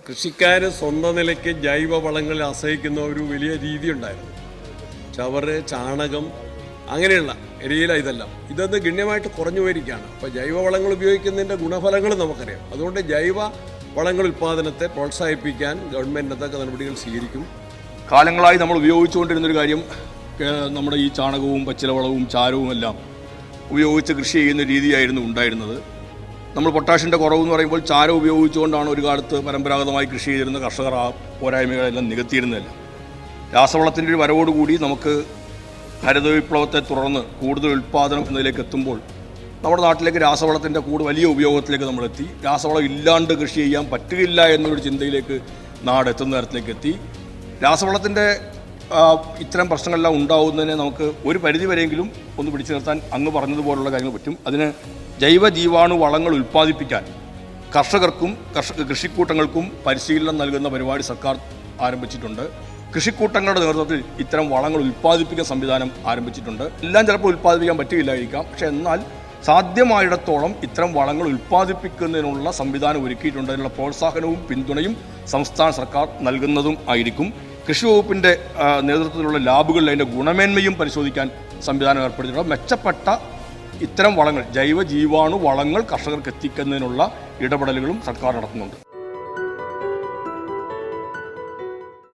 കൃഷിക്കാർ സ്വന്തം നിലയ്ക്ക് ജൈവ വളങ്ങളിൽ ആശ്രയിക്കുന്ന ഒരു വലിയ രീതി ഉണ്ടായിരുന്നു. ചവറ്, ചാണകം, അങ്ങനെയുള്ള എരിയില ഇതൊന്ന് ഗണ്യമായിട്ട് കുറഞ്ഞു പോയിരിക്കുകയാണ്. അപ്പോൾ ജൈവവളങ്ങൾ ഉപയോഗിക്കുന്നതിൻ്റെ ഗുണഫലങ്ങൾ നമുക്കറിയാം. അതുകൊണ്ട് ജൈവ വളങ്ങൾ ഉൽപ്പാദനത്തെ പ്രോത്സാഹിപ്പിക്കാൻ ഗവൺമെൻറ് എന്തൊക്കെ നടപടികൾ സ്വീകരിക്കും? കാലങ്ങളായി നമ്മൾ ഉപയോഗിച്ചുകൊണ്ടിരുന്നൊരു കാര്യം, നമ്മുടെ ഈ ചാണകവും പച്ചിലവളവും ചാരവും എല്ലാം ഉപയോഗിച്ച് കൃഷി ചെയ്യുന്ന രീതിയായിരുന്നു ഉണ്ടായിരുന്നത്. നമ്മൾ പൊട്ടാഷിൻ്റെ കുറവെന്ന് പറയുമ്പോൾ ചാരം ഉപയോഗിച്ചുകൊണ്ടാണ് ഒരു കാലത്ത് പരമ്പരാഗതമായി കൃഷി ചെയ്തിരുന്ന കർഷകർ ആ പോരായ്മകളെല്ലാം നികത്തിയിരുന്നില്ല. രാസവളത്തിൻ്റെ ഒരു വരവോടുകൂടി നമുക്ക് ഹരിത വിപ്ലവത്തെ തുടർന്ന് കൂടുതൽ ഉൽപ്പാദനം എന്നതിലേക്ക് എത്തുമ്പോൾ നമ്മുടെ നാട്ടിലേക്ക് രാസവളത്തിൻ്റെ വലിയ ഉപയോഗത്തിലേക്ക് നമ്മളെത്തി. രാസവളം ഇല്ലാണ്ട് കൃഷി ചെയ്യാൻ പറ്റുകയില്ല എന്നൊരു ചിന്തയിലേക്ക് നാട് എത്തുന്ന തരത്തിലേക്ക് എത്തി. രാസവളത്തിൻ്റെ ഇത്തരം പ്രശ്നങ്ങളെല്ലാം ഉണ്ടാവുന്നതിനെ നമുക്ക് ഒരു പരിധിവരെയെങ്കിലും ഒന്ന് പിടിച്ചു നിർത്താൻ അങ്ങ് പറഞ്ഞതുപോലുള്ള കാര്യങ്ങൾ പറ്റും. അതിന് ജൈവ ജീവാണു വളങ്ങൾ ഉൽപ്പാദിപ്പിക്കാൻ കർഷകർക്കും കൃഷിക്കൂട്ടങ്ങൾക്കും പരിശീലനം നൽകുന്ന പരിപാടി സർക്കാർ ആരംഭിച്ചിട്ടുണ്ട്. കൃഷിക്കൂട്ടങ്ങളുടെ നേതൃത്വത്തിൽ ഇത്തരം വളങ്ങൾ ഉൽപ്പാദിപ്പിക്കുന്ന സംവിധാനം ആരംഭിച്ചിട്ടുണ്ട്. എല്ലാം ചിലപ്പോൾ ഉൽപ്പാദിപ്പിക്കാൻ പറ്റുകയില്ലായിരിക്കാം, പക്ഷേ എന്നാൽ സാധ്യമായിടത്തോളം ഇത്തരം വളങ്ങൾ ഉൽപ്പാദിപ്പിക്കുന്നതിനുള്ള സംവിധാനം ഒരുക്കിയിട്ടുണ്ട്. അതിനുള്ള പ്രോത്സാഹനവും പിന്തുണയും സംസ്ഥാന സർക്കാർ നൽകുന്നതും ആയിരിക്കും. കൃഷി വകുപ്പിൻ്റെ നേതൃത്വത്തിലുള്ള ലാബുകളിൽ അതിൻ്റെ ഗുണമേന്മയും പരിശോധിക്കാൻ സംവിധാനം ഏർപ്പെടുത്തിയിട്ടുണ്ട്. മെച്ചപ്പെട്ട ഇത്തരം വളങ്ങൾ, ജൈവ ജീവാണു വളങ്ങൾ കർഷകർക്ക് എത്തിക്കുന്നതിനുള്ള ഇടപെടലുകളും സർക്കാർ നടത്തുന്നുണ്ട്.